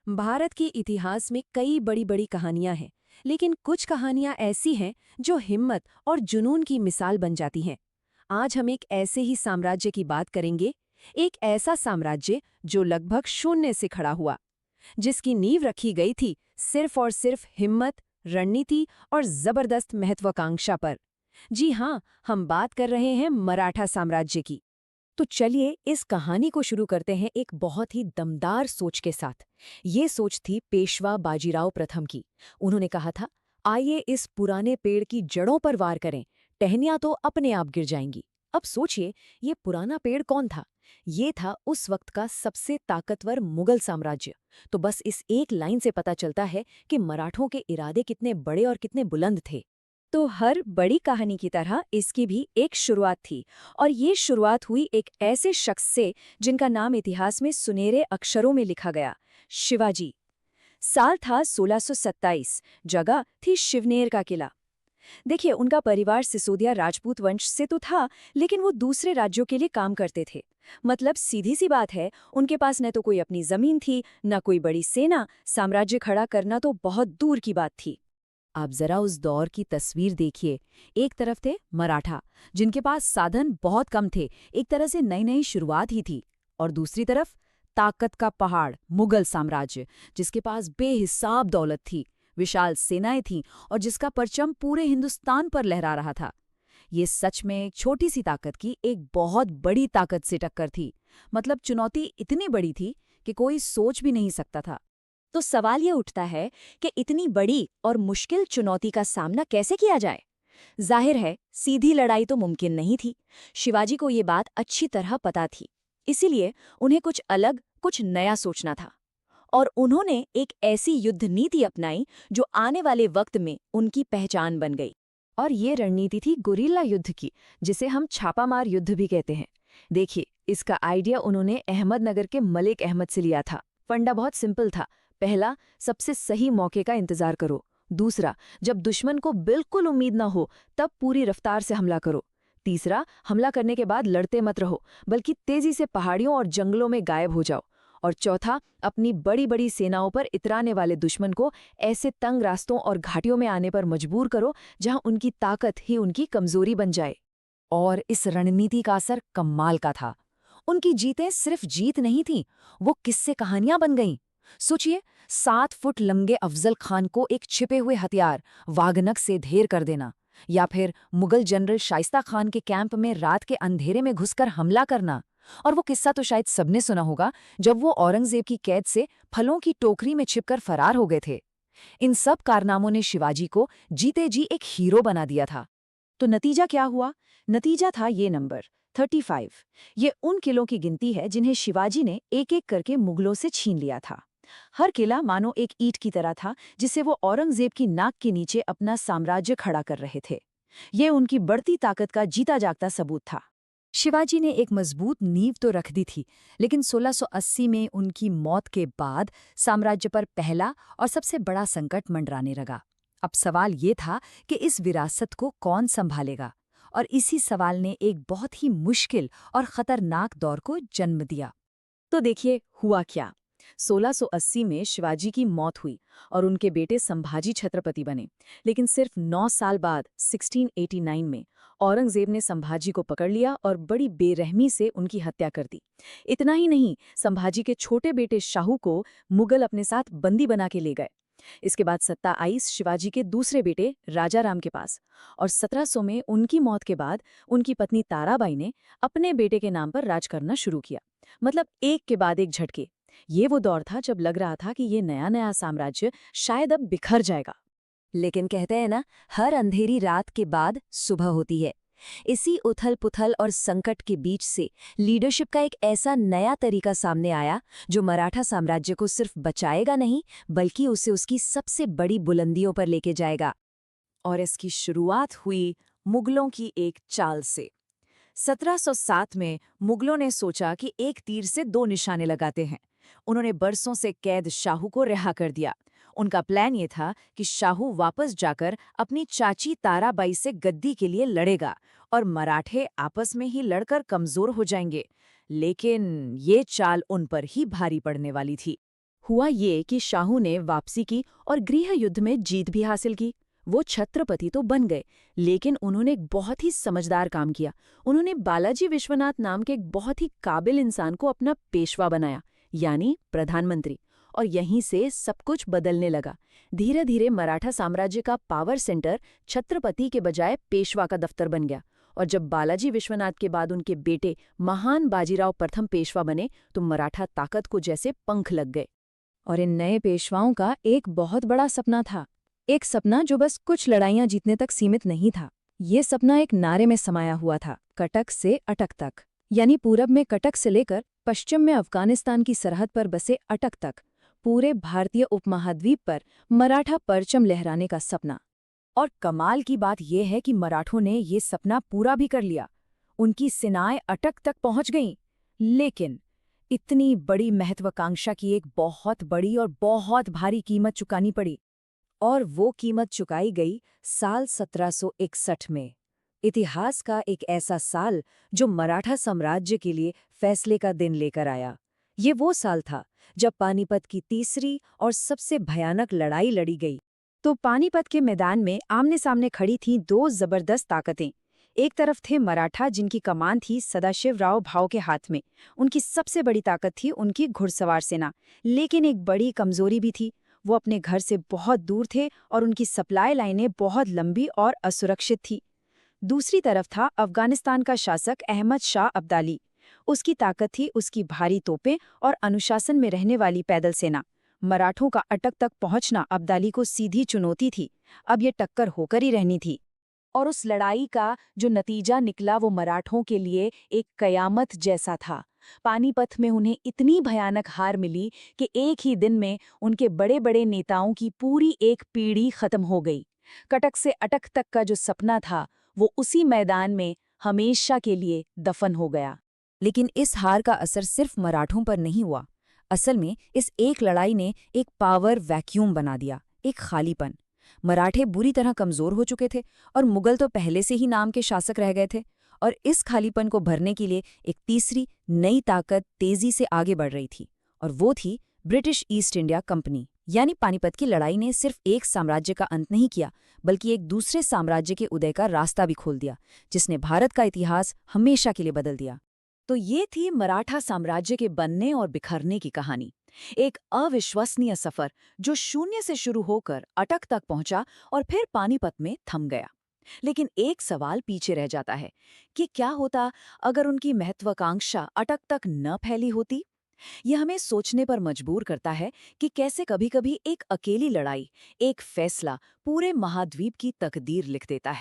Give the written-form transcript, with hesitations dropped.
भारत के इतिहास में कई बड़ी बड़ी कहानियां हैं, लेकिन कुछ कहानियां ऐसी हैं जो हिम्मत और जुनून की मिसाल बन जाती हैं। आज हम एक ऐसे ही साम्राज्य की बात करेंगे, एक ऐसा साम्राज्य जो लगभग शून्य से खड़ा हुआ, जिसकी नींव रखी गई थी सिर्फ और सिर्फ हिम्मत, रणनीति और जबरदस्त महत्वाकांक्षा पर। जी हाँ, हम बात कर रहे हैं मराठा साम्राज्य की। तो चलिए इस कहानी को शुरू करते हैं एक बहुत ही दमदार सोच के साथ। ये सोच थी पेशवा बाजीराव प्रथम की। उन्होंने कहा था, आइए इस पुराने पेड़ की जड़ों पर वार करें, टहनियां तो अपने आप गिर जाएंगी। अब सोचिए, ये पुराना पेड़ कौन था? ये था उस वक्त का सबसे ताकतवर मुगल साम्राज्य। तो बस इस एक लाइन से पता चलता है कि मराठों के इरादे कितने बड़े और कितने बुलंद थे। तो हर बड़ी कहानी की तरह इसकी भी एक शुरुआत थी, और ये शुरुआत हुई एक ऐसे शख्स से जिनका नाम इतिहास में सुनहरे अक्षरों में लिखा गया, शिवाजी। साल था 1627, जगह थी शिवनेर का किला। देखिए, उनका परिवार सिसोदिया राजपूत वंश से तो था, लेकिन वो दूसरे राज्यों के लिए काम करते थे। मतलब सीधी सी बात है, उनके पास न तो कोई अपनी जमीन थी, न कोई बड़ी सेना। साम्राज्य खड़ा करना तो बहुत दूर की बात थी। आप जरा उस दौर की तस्वीर देखिए। एक तरफ थे मराठा, जिनके पास साधन बहुत कम थे, एक तरह से नई नई शुरुआत ही थी। और दूसरी तरफ ताकत का पहाड़ मुगल साम्राज्य, जिसके पास बेहिसाब दौलत थी, विशाल सेनाएं थीं और जिसका परचम पूरे हिंदुस्तान पर लहरा रहा था। ये सच में एक छोटी सी ताकत की एक बहुत बड़ी ताकत से टक्कर थी। मतलब चुनौती इतनी बड़ी थी कि कोई सोच भी नहीं सकता था। तो सवाल ये उठता है कि इतनी बड़ी और मुश्किल चुनौती का सामना कैसे किया जाए। जाहिर है, सीधी लड़ाई तो मुमकिन नहीं थी। शिवाजी को ये बात अच्छी तरह पता थी। इसीलिए उन्हें कुछ अलग, कुछ नया सोचना था। और उन्होंने एक ऐसी युद्ध नीति अपनाई जो आने वाले वक्त में उनकी पहचान बन गई। और ये रणनीति थी गुरिल्ला युद्ध की, जिसे हम छापामार युद्ध भी कहते हैं। देखिए, इसका आइडिया उन्होंने अहमदनगर के मलिक अहमद से लिया था। फंडा बहुत सिंपल था। पहला, सबसे सही मौके का इंतजार करो। दूसरा, जब दुश्मन को बिल्कुल उम्मीद न हो तब पूरी रफ्तार से हमला करो। तीसरा, हमला करने के बाद लड़ते मत रहो, बल्कि तेजी से पहाड़ियों और जंगलों में गायब हो जाओ। और चौथा, अपनी बड़ी बड़ी सेनाओं पर इतराने वाले दुश्मन को ऐसे तंग रास्तों और घाटियों में आने पर मजबूर करो जहां उनकी ताकत ही उनकी कमजोरी बन जाए। और इस रणनीति का असर कमाल का था। उनकी जीतें सिर्फ जीत नहीं थीं, वो किस्से कहानियां बन गईं। सोचिए, 7 फुट लंबे अफजल खान को एक छिपे हुए हथियार वागनक से ढेर कर देना, या फिर मुगल जनरल शाइस्ता खान के कैंप में रात के अंधेरे में घुसकर हमला करना। और वो किस्सा तो शायद सबने सुना होगा, जब वो औरंगजेब की कैद से फलों की टोकरी में छिपकर फरार हो गए थे। इन सब कारनामों ने शिवाजी को जीते जी एक हीरो बना दिया था। तो नतीजा क्या हुआ? नतीजा था ये नंबर 35। ये उन किलों की गिनती है जिन्हें शिवाजी ने एक एक करके मुगलों से छीन लिया था। हर किला मानो एक ईंट की तरह था, जिसे वो औरंगजेब की नाक के नीचे अपना साम्राज्य खड़ा कर रहे थे। ये उनकी बढ़ती ताकत का जीता जागता सबूत था। शिवाजी ने एक मजबूत नींव तो रख दी थी, लेकिन 1680 में उनकी मौत के बाद साम्राज्य पर पहला और सबसे बड़ा संकट मंडराने लगा। अब सवाल ये था कि इस विरासत को कौन संभालेगा, और इसी सवाल ने एक बहुत ही मुश्किल और खतरनाक दौर को जन्म दिया। तो देखिए हुआ क्या। 1680 में शिवाजी की मौत हुई और उनके बेटे संभाजी छत्रपति बने। लेकिन सिर्फ 9 साल बाद 1689 में औरंगजेब ने संभाजी को पकड़ लिया और बड़ी बेरहमी से उनकी हत्या कर दी। इतना ही नहीं, संभाजी के छोटे बेटे शाहू को मुगल अपने साथ बंदी बना के ले गए। इसके बाद सत्ता आई शिवाजी के दूसरे बेटे राजा राम के पास, और 1700 में उनकी मौत के बाद उनकी पत्नी ताराबाई ने अपने बेटे के नाम पर राज करना शुरू किया। मतलब एक के बाद एक झटके। ये वो दौर था जब लग रहा था कि ये नया नया साम्राज्य शायद अब बिखर जाएगा। लेकिन कहते हैं ना, हर अंधेरी रात के बाद सुबह होती है। इसी उथल-पुथल और संकट के बीच से लीडरशिप का एक ऐसा नया तरीका सामने आया जो मराठा साम्राज्य को सिर्फ बचाएगा नहीं, बल्कि उसे उसकी सबसे बड़ी बुलंदियों पर लेके जाएगा। और इसकी शुरुआत हुई मुगलों की एक चाल से। 1707 में मुगलों ने सोचा कि एक तीर से दो निशाने लगाते हैं। उन्होंने बरसों से कैद शाहू को रिहा कर दिया। उनका प्लान ये था कि शाहू वापस जाकर अपनी चाची ताराबाई से गद्दी के लिए लड़ेगा और मराठे आपस में ही लड़कर कमजोर हो जाएंगे। लेकिन ये चाल उन पर ही भारी पड़ने वाली थी। हुआ ये कि शाहू ने वापसी की और गृह युद्ध में जीत भी हासिल की। वो छत्रपति तो बन गए, लेकिन उन्होंने एक बहुत ही समझदार काम किया। उन्होंने बालाजी विश्वनाथ नाम के एक बहुत ही काबिल इंसान को अपना पेशवा बनाया, यानी प्रधानमंत्री। और यहीं से सब कुछ बदलने लगा। धीरे धीरे मराठा साम्राज्य का पावर सेंटर छत्रपति के बजाय पेशवा का दफ्तर बन गया। और जब बालाजी विश्वनाथ के बाद उनके बेटे महान बाजीराव प्रथम पेशवा बने, तो मराठा ताकत को जैसे पंख लग गए। और इन नए पेशवाओं का एक बहुत बड़ा सपना था। एक सपना जो बस कुछ लड़ाइयां जीतने तक सीमित नहीं था। ये सपना एक नारे में समाया हुआ था, कटक से अटक तक। यानी पूरब में कटक से लेकर पश्चिम में अफगानिस्तान की सरहद पर बसे अटक तक पूरे भारतीय उपमहाद्वीप पर मराठा परचम लहराने का सपना। और कमाल की बात यह है कि मराठों ने ये सपना पूरा भी कर लिया। उनकी सेनाएं अटक तक पहुंच गईं। लेकिन इतनी बड़ी महत्वाकांक्षा की एक बहुत बड़ी और बहुत भारी कीमत चुकानी पड़ी। और वो कीमत चुकाई गई साल 1761 में। इतिहास का एक ऐसा साल जो मराठा साम्राज्य के लिए फैसले का दिन लेकर आया। ये वो साल था जब पानीपत की तीसरी और सबसे भयानक लड़ाई लड़ी गई। तो पानीपत के मैदान में आमने सामने खड़ी थीं दो जबरदस्त ताकतें। एक तरफ थे मराठा, जिनकी कमान थी सदाशिवराव भाऊ के हाथ में। उनकी सबसे बड़ी ताकत थी उनकी घुड़सवार सेना। लेकिन एक बड़ी कमजोरी भी थी, वो अपने घर से बहुत दूर थे और उनकी सप्लाई लाइनें बहुत लंबी और असुरक्षित थी। दूसरी तरफ था अफगानिस्तान का शासक अहमद शाह अब्दाली। उसकी ताकत थी उसकी भारी तोपें और अनुशासन में रहने वाली पैदल सेना। मराठों का अटक तक पहुंचना अब्दाली को सीधी चुनौती थी। अब ये टक्कर होकर ही रहनी थी। और उस लड़ाई का जो नतीजा निकला वो मराठों के लिए एक कयामत जैसा था। पानीपत में उन्हें इतनी भयानक हार मिली कि एक ही दिन में उनके बड़े बड़े नेताओं की पूरी एक पीढ़ी खत्म हो गई। कटक से अटक तक का जो सपना था वो उसी मैदान में हमेशा के लिए दफन हो गया। लेकिन इस हार का असर सिर्फ मराठों पर नहीं हुआ। असल में इस एक लड़ाई ने एक पावर वैक्यूम बना दिया, एक खालीपन। मराठे बुरी तरह कमजोर हो चुके थे और मुगल तो पहले से ही नाम के शासक रह गए थे। और इस खालीपन को भरने के लिए एक तीसरी नई ताकत तेजी से आगे बढ़ रही थी, और वो थी ब्रिटिश ईस्ट इंडिया कंपनी। यानी पानीपत की लड़ाई ने सिर्फ एक साम्राज्य का अंत नहीं किया, बल्कि एक दूसरे साम्राज्य के उदय का रास्ता भी खोल दिया, जिसने भारत का इतिहास हमेशा के लिए बदल दिया। तो ये थी मराठा साम्राज्य के बनने और बिखरने की कहानी। एक अविश्वसनीय सफर जो शून्य से शुरू होकर अटक तक पहुंचा और फिर पानीपत में थम गया। लेकिन एक सवाल पीछे रह जाता है कि क्या होता अगर उनकी महत्वाकांक्षा अटक तक न फैली होती। यह हमें सोचने पर मजबूर करता है कि कैसे कभी-कभी एक अकेली लड़ाई, एक फैसला पूरे महाद्वीप की तकदीर लिख देता है।